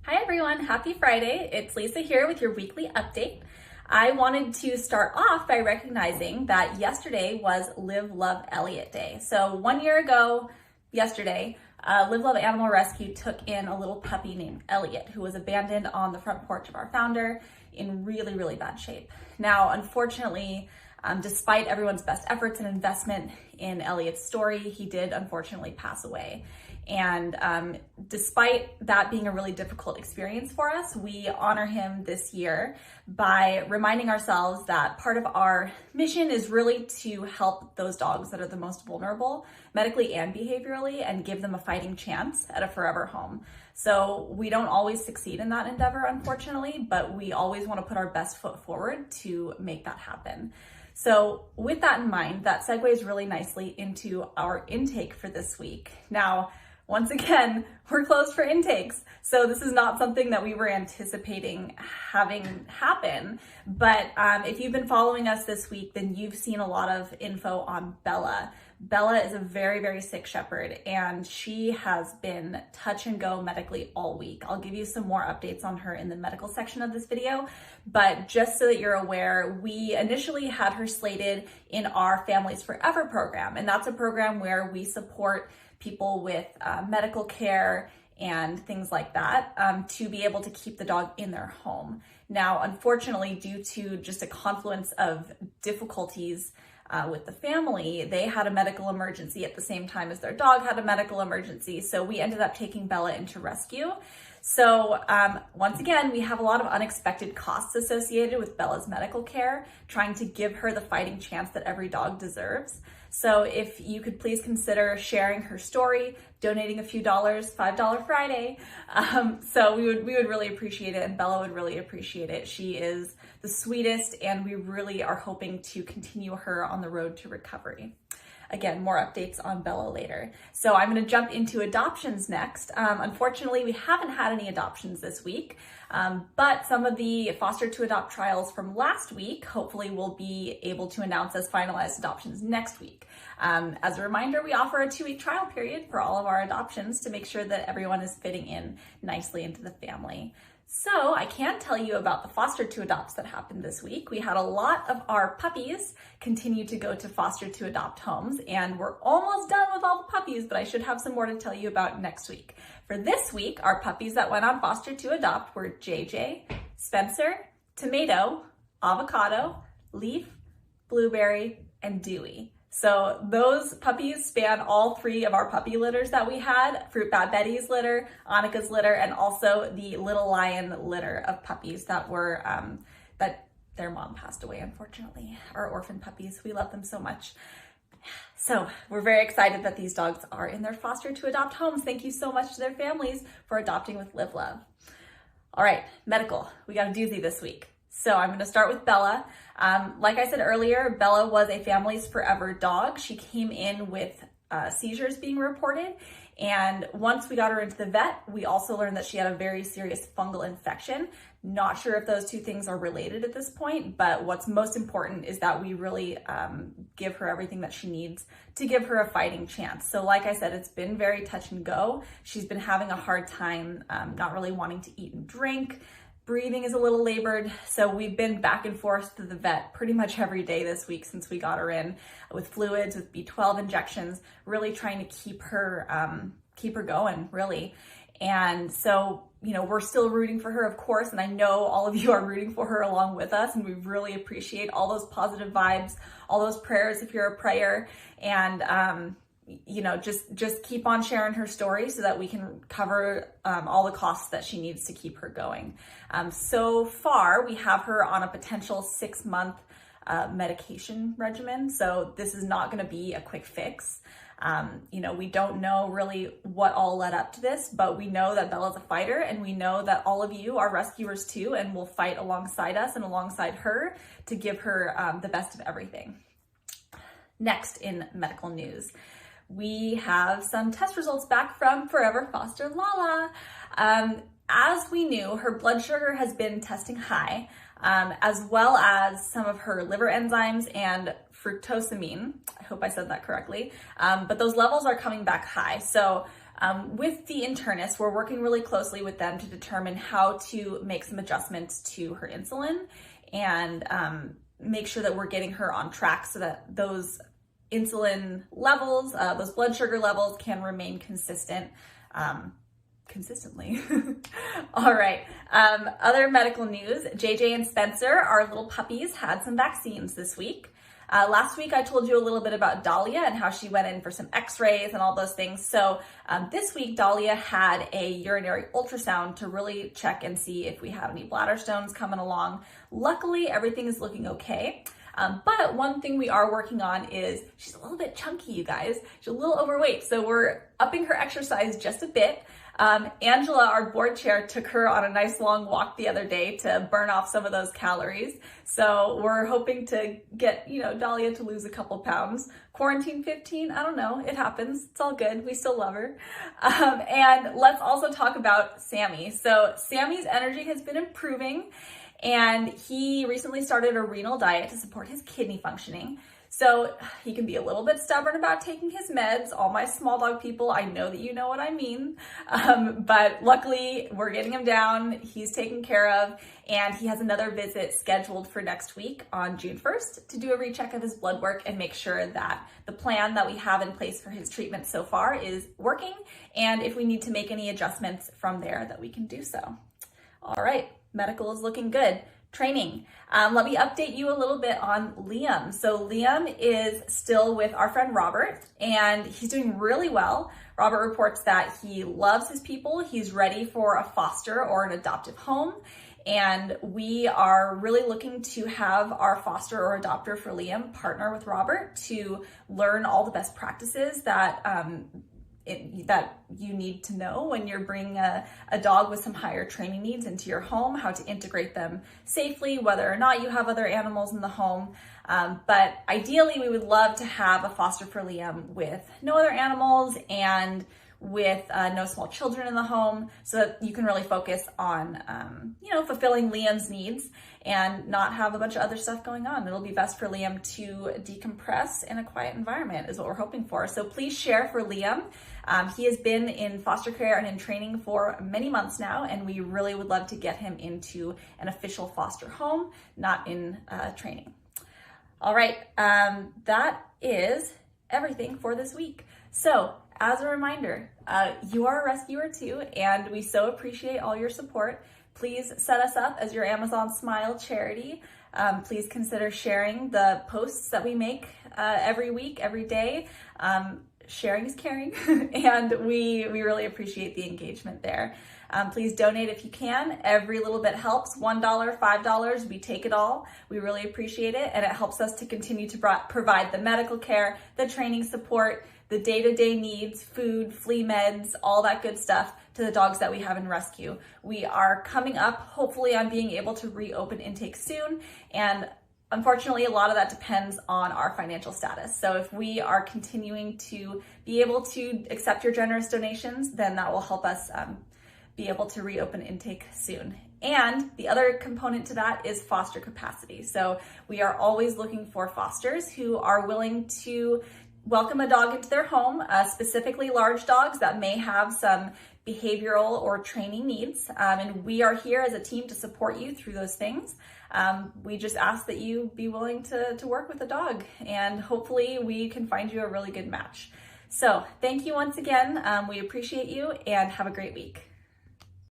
Hi everyone, happy Friday. It's Lisa here with your weekly update. I wanted to start off by recognizing that yesterday was Love Elliot Day. So 1 year ago, yesterday, Live Love Animal Rescue took in a little puppy named Elliot, who was abandoned on the front porch of our founder in really, really bad shape. Now, unfortunately, despite everyone's best efforts and investment in Elliot's story, he did unfortunately pass away. And despite that being a really difficult experience for us, we honor him this year by reminding ourselves that part of our mission is really to help those dogs that are the most vulnerable, medically and behaviorally, and give them a fighting chance at a forever home. So we don't always succeed in that endeavor, unfortunately, but we always want to put our best foot forward to make that happen. So with that in mind, that segues really nicely into our intake for this week. Now, once again, we're closed for intakes, so this is not something that we were anticipating having happen. But if you've been following us this week, then you've seen a lot of info on Bella. Bella is a very, very sick shepherd, and she has been touch and go medically all week. I'll give you some more updates on her in the medical section of this video, but just so that you're aware, we initially had her slated in our Families Forever program, and that's a program where we support people with medical care and things like that to be able to keep the dog in their home. Now, unfortunately, due to just a confluence of difficulties with the family, they had a medical emergency at the same time as their dog had a medical emergency. So we ended up taking Bella into rescue. So once again, we have a lot of unexpected costs associated with Bella's medical care, trying to give her the fighting chance that every dog deserves. So if you could please consider sharing her story, donating a few dollars, $5 Friday. So we would really appreciate it, and Bella would really appreciate it. She is the sweetest, and we really are hoping to continue her on the road to recovery. Again, more updates on Bella later. So I'm going to jump into adoptions next. Unfortunately, we haven't had any adoptions this week, but some of the foster to adopt trials from last week, hopefully we'll be able to announce as finalized adoptions next week. As a reminder, we offer a 2-week trial period for all of our adoptions to make sure that everyone is fitting in nicely into the family. So I can tell you about the foster to adopts that happened this week. We had a lot of our puppies continue to go to foster to adopt homes, and we're almost done with all the puppies, but I should have some more to tell you about next week. For this week, our puppies that went on foster to adopt were JJ, Spencer, Tomato, Avocado, Leif, Blueberry, and Dewey. So those puppies span all 3 of our puppy litters that we had: Fruit Bat Betty's litter, Annika's litter, and also the Little Lion litter of puppies that were, that their mom passed away, unfortunately. Our orphan puppies, we love them so much. So we're very excited that these dogs are in their foster to adopt homes. Thank you so much to their families for adopting with Live Love. All right, medical, we got a doozy this week. So I'm going to start with Bella. Like I said earlier, Bella was a Families Forever dog. She came in with seizures being reported. And once we got her into the vet, we also learned that she had a very serious fungal infection. Not sure if those 2 things are related at this point, but what's most important is that we really give her everything that she needs to give her a fighting chance. So like I said, it's been very touch and go. She's been having a hard time, not really wanting to eat and drink. Breathing is a little labored, so we've been back and forth to the vet pretty much every day this week since we got her in, with fluids, with B12 injections, really trying to keep her going, really. And so, you know, we're still rooting for her, of course, and I know all of you are rooting for her along with us, and we really appreciate all those positive vibes, all those prayers if you're a prayer, and you know, just keep on sharing her story so that we can cover all the costs that she needs to keep her going. So far, we have her on a potential 6-month medication regimen. So this is not going to be a quick fix. You know, we don't know really what all led up to this, but we know that Bella's a fighter, and we know that all of you are rescuers too, and will fight alongside us and alongside her to give her the best of everything. Next in medical news, we have some test results back from Forever Foster Lala. As we knew, her blood sugar has been testing high, as well as some of her liver enzymes and fructosamine. I hope I said that correctly. But those levels are coming back high. So with the internist, we're working really closely with them to determine how to make some adjustments to her insulin and make sure that we're getting her on track so that those insulin levels, those blood sugar levels can remain consistently. All right. Other medical news, JJ and Spencer, our little puppies, had some vaccines this week. Last week, I told you a little bit about Dahlia and how she went in for some x-rays and all those things. So this week, Dahlia had a urinary ultrasound to really check and see if we have any bladder stones coming along. Luckily, everything is looking okay. But one thing we are working on is she's a little bit chunky, you guys. She's a little overweight, so we're upping her exercise just a bit. Angela, our board chair, took her on a nice long walk the other day to burn off some of those calories. So we're hoping to get, Dahlia to lose a couple pounds. Quarantine 15, I don't know, it happens. It's all good. We still love her. And let's also talk about Sammy. So Sammy's energy has been improving, and he recently started a renal diet to support his kidney functioning. So he can be a little bit stubborn about taking his meds. All my small dog people, I know that you know what I mean. But luckily, we're getting him down. He's taken care of. And he has another visit scheduled for next week on June 1st to do a recheck of his blood work and make sure that the plan that we have in place for his treatment so far is working. And if we need to make any adjustments from there, that we can do so. All right, medical is looking good. Training. Let me update you a little bit on Liam. So Liam is still with our friend Robert, and he's doing really well. Robert reports that he loves his people. He's ready for a foster or an adoptive home. And we are really looking to have our foster or adopter for Liam partner with Robert to learn all the best practices that that you need to know when you're bringing a dog with some higher training needs into your home, how to integrate them safely, whether or not you have other animals in the home. But ideally, we would love to have a foster for Liam with no other animals and with no small children in the home, so that you can really focus on, fulfilling Liam's needs and not have a bunch of other stuff going on. It'll be best for Liam to decompress in a quiet environment is what we're hoping for. So please share for Liam. He has been in foster care and in training for many months now, and we really would love to get him into an official foster home, not in training. All right, that is everything for this week. So as a reminder, you are a rescuer too, and we so appreciate all your support. Please set us up as your Amazon Smile charity. Please consider sharing the posts that we make every week, every day. Sharing is caring, and we really appreciate the engagement there. Please donate if you can. Every little bit helps. $1, $5, we take it all. We really appreciate it, and it helps us to continue to provide the medical care, the training support, the day-to-day needs, food, flea meds, all that good stuff to the dogs that we have in rescue. We are coming up, hopefully, on being able to reopen intake soon, and unfortunately, a lot of that depends on our financial status. So if we are continuing to be able to accept your generous donations, then that will help us be able to reopen intake soon. And the other component to that is foster capacity. So we are always looking for fosters who are willing to welcome a dog into their home, specifically large dogs that may have some behavioral or training needs. And we are here as a team to support you through those things. We just ask that you be willing to work with a dog, and hopefully we can find you a really good match. So thank you once again. We appreciate you, and have a great week.